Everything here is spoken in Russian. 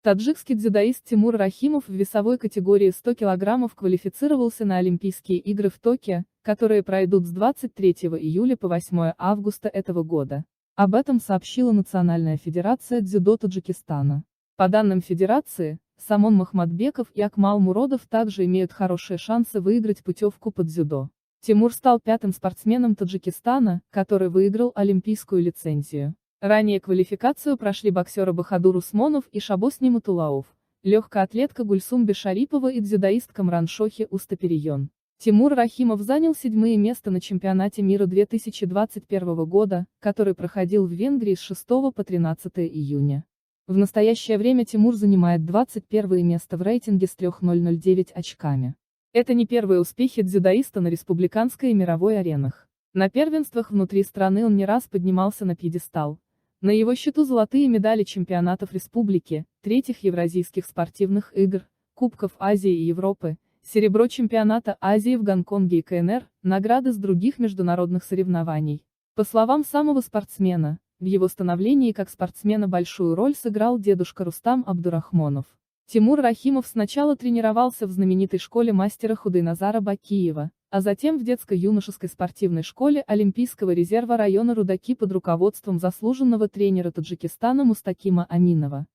Таджикский дзюдоист Тимур Рахимов в весовой категории 100 килограммов квалифицировался на Олимпийские игры в Токио, которые пройдут с 23 июля по 8 августа этого года. Об этом сообщила Национальная федерация дзюдо Таджикистана. По данным федерации, Самон Махмадбеков и Акмал Муродов также имеют хорошие шансы выиграть путевку по дзюдо. Тимур стал пятым спортсменом Таджикистана, который выиграл олимпийскую лицензию. Ранее квалификацию прошли боксеры Бахадур Усмонов и Шабос Ниматуллаов, легкоатлетка Гульсум Бешарипова и дзюдоист Камран Шохи Устаперион. Тимур Рахимов занял 7-е место на чемпионате мира 2021 года, который проходил в Венгрии с 6 по 13 июня. В настоящее время Тимур занимает 21 место в рейтинге с 3009 очками. Это не первые успехи дзюдоиста на республиканской и мировой аренах. На первенствах внутри страны он не раз поднимался на пьедестал. На его счету золотые медали чемпионатов республики, третьих Евразийских спортивных игр, Кубков Азии и Европы, серебро чемпионата Азии в Гонконге и КНР, награды с других международных соревнований. По словам самого спортсмена, в его становлении как спортсмена большую роль сыграл дедушка Рустам Абдурахмонов. Тимур Рахимов сначала тренировался в знаменитой школе мастера Худайназара Бакиева, а затем в детско-юношеской спортивной школе Олимпийского резерва района Рудаки под руководством заслуженного тренера Таджикистана Мустакима Аминова.